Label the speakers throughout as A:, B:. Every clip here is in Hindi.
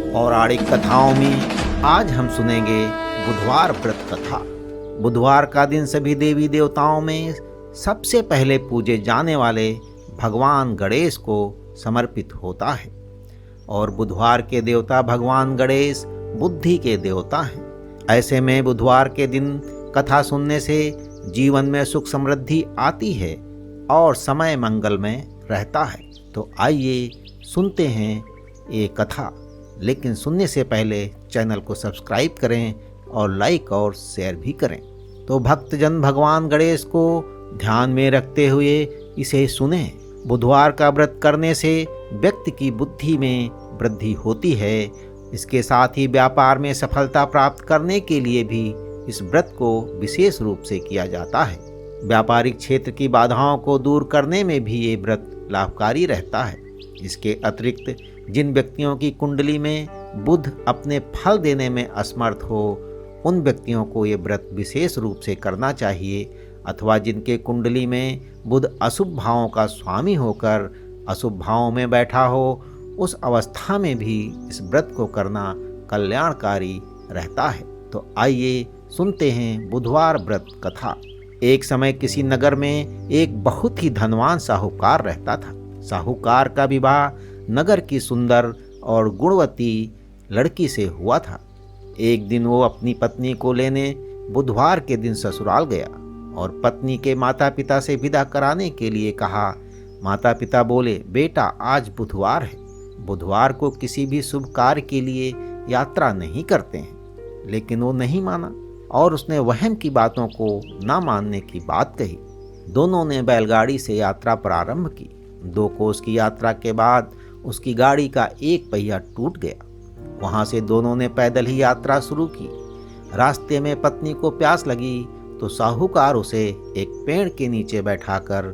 A: पौराणिक कथाओं में आज हम सुनेंगे बुधवार व्रत कथा। बुधवार का दिन सभी देवी देवताओं में सबसे पहले पूजे जाने वाले भगवान गणेश को समर्पित होता है और बुधवार के देवता भगवान गणेश बुद्धि के देवता हैं। ऐसे में बुधवार के दिन कथा सुनने से जीवन में सुख समृद्धि आती है और समय मंगलमय रहता है। तो आइए सुनते हैं ये कथा, लेकिन सुनने से पहले चैनल को सब्सक्राइब करें और लाइक और शेयर भी करें। तो भक्तजन भगवान गणेश को ध्यान में रखते हुए इसे सुने। बुधवार का व्रत करने से व्यक्ति की बुद्धि में वृद्धि होती है। इसके साथ ही व्यापार में सफलता प्राप्त करने के लिए भी इस व्रत को विशेष रूप से किया जाता है। व्यापारिक क्षेत्र की बाधाओं को दूर करने में भी ये व्रत लाभकारी रहता है। इसके अतिरिक्त जिन व्यक्तियों की कुंडली में बुध अपने फल देने में असमर्थ हो, उन व्यक्तियों को ये व्रत विशेष रूप से करना चाहिए, अथवा जिनके कुंडली में बुध अशुभ भावों का स्वामी होकर अशुभ भावों में बैठा हो, उस अवस्था में भी इस व्रत को करना कल्याणकारी रहता है। तो आइए सुनते हैं बुधवार व्रत कथा। एक समय किसी नगर में एक बहुत ही धनवान साहूकार रहता था। साहूकार का विवाह नगर की सुंदर और गुणवती लड़की से हुआ था। एक दिन वो अपनी पत्नी को लेने बुधवार के दिन ससुराल गया और पत्नी के माता पिता से विदा कराने के लिए कहा। माता पिता बोले, बेटा आज बुधवार है, बुधवार को किसी भी शुभ कार्य के लिए यात्रा नहीं करते हैं। लेकिन वो नहीं माना और उसने वहम की बातों को ना मानने की बात कही। दोनों ने बैलगाड़ी से यात्रा प्रारंभ की। 2 कोस की यात्रा के बाद उसकी गाड़ी का एक पहिया टूट गया। वहां से दोनों ने पैदल ही यात्रा शुरू की। रास्ते में पत्नी को प्यास लगी तो साहूकार उसे एक पेड़ के नीचे बैठाकर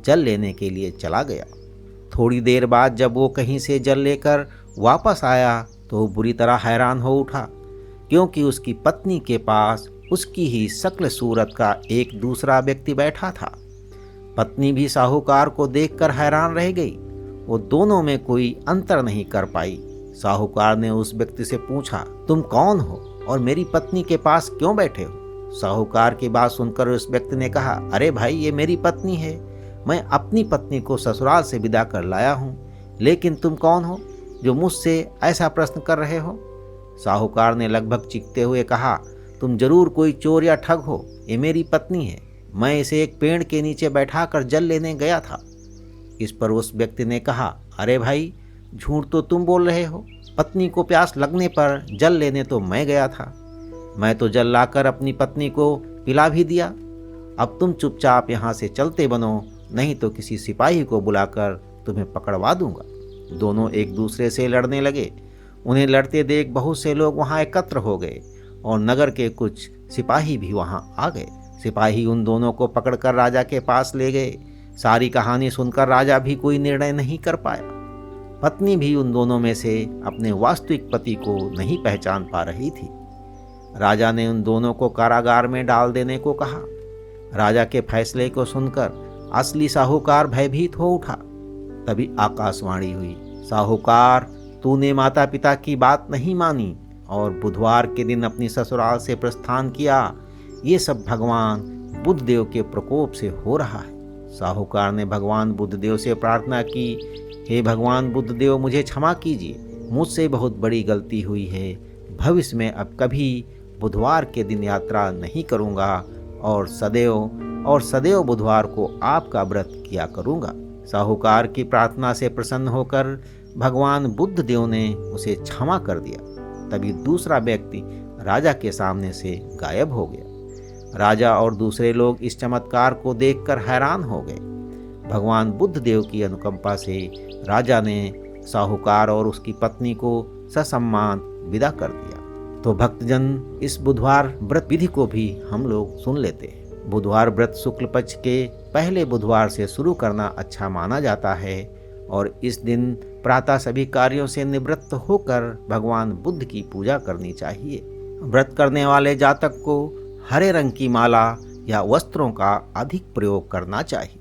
A: जल लेने के लिए चला गया। थोड़ी देर बाद जब वो कहीं से जल लेकर वापस आया तो बुरी तरह हैरान हो उठा, क्योंकि उसकी पत्नी के पास उसकी ही शक्ल सूरत का एक दूसरा व्यक्ति बैठा था। पत्नी भी साहूकार को देखकर हैरान रह गई। वो दोनों में कोई अंतर नहीं कर पाई। साहूकार ने उस व्यक्ति से पूछा, तुम कौन हो और मेरी पत्नी के पास क्यों बैठे हो? साहूकार की बात सुनकर उस व्यक्ति ने कहा, अरे भाई, ये मेरी पत्नी है। मैं अपनी पत्नी को ससुराल से विदा कर लाया हूँ, लेकिन तुम कौन हो जो मुझसे ऐसा प्रश्न कर रहे हो? साहूकार ने लगभग चीखते हुए कहा, तुम जरूर कोई चोर या ठग हो। ये मेरी पत्नी है, मैं इसे एक पेड़ के नीचे बैठाकर जल लेने गया था। इस पर उस व्यक्ति ने कहा, अरे भाई, झूठ तो तुम बोल रहे हो। पत्नी को प्यास लगने पर जल लेने तो मैं गया था। मैं तो जल लाकर अपनी पत्नी को पिला भी दिया। अब तुम चुपचाप यहाँ से चलते बनो, नहीं तो किसी सिपाही को बुलाकर तुम्हें पकड़वा दूंगा। दोनों एक दूसरे से लड़ने लगे। उन्हें लड़ते देख बहुत से लोग वहाँ एकत्र हो गए और नगर के कुछ सिपाही भी वहाँ आ गए। सिपाही उन दोनों को पकड़कर राजा के पास ले गए। सारी कहानी सुनकर राजा भी कोई निर्णय नहीं कर पाया। पत्नी भी उन दोनों में से अपने वास्तविक पति को नहीं पहचान पा रही थी। राजा ने उन दोनों को कारागार में डाल देने को कहा। राजा के फैसले को सुनकर असली साहूकार भयभीत हो उठा। तभी आकाशवाणी हुई, साहूकार, तूने माता पिता की बात नहीं मानी और बुधवार के दिन अपनी ससुराल से प्रस्थान किया। ये सब भगवान बुद्धदेव के प्रकोप से हो रहा है। साहूकार ने भगवान बुद्धदेव से प्रार्थना की, हे भगवान बुद्धदेव, मुझे क्षमा कीजिए, मुझसे बहुत बड़ी गलती हुई है। भविष्य में अब कभी बुधवार के दिन यात्रा नहीं करूँगा और सदैव बुधवार को आपका व्रत किया करूँगा। साहूकार की प्रार्थना से प्रसन्न होकर भगवान बुद्धदेव ने उसे क्षमा कर दिया। तभी दूसरा व्यक्ति राजा के सामने से गायब हो गया। राजा और दूसरे लोग इस चमत्कार को देखकर हैरान हो गए। भगवान बुद्धदेव की अनुकंपा से राजा ने साहूकार और उसकी पत्नी को ससम्मान विदा कर दिया। तो भक्तजन, इस बुधवार व्रत विधि को भी हम लोग सुन लेते हैं। बुधवार व्रत शुक्ल पक्ष के पहले बुधवार से शुरू करना अच्छा माना जाता है और इस दिन प्रातः सभी कार्यों से निवृत्त होकर भगवान बुद्ध की पूजा करनी चाहिए। व्रत करने वाले जातक को हरे रंग की माला या वस्त्रों का अधिक प्रयोग करना चाहिए।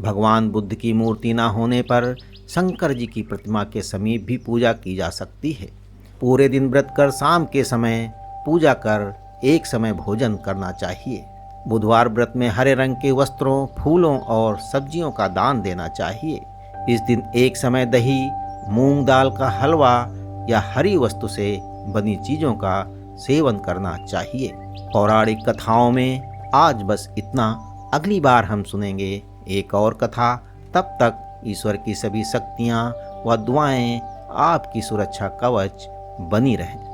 A: भगवान बुद्ध की मूर्ति न होने पर शंकर जी की प्रतिमा के समीप भी पूजा की जा सकती है। पूरे दिन व्रत कर शाम के समय पूजा कर एक समय भोजन करना चाहिए। बुधवार व्रत में हरे रंग के वस्त्रों, फूलों और सब्जियों का दान देना चाहिए। इस दिन एक समय दही, मूंग दाल का हलवा या हरी वस्तु से बनी चीजों का सेवन करना चाहिए। पौराणिक कथाओं में आज बस इतना। अगली बार हम सुनेंगे एक और कथा। तब तक ईश्वर की सभी शक्तियाँ व दुआएं आपकी सुरक्षा कवच बनी रहें।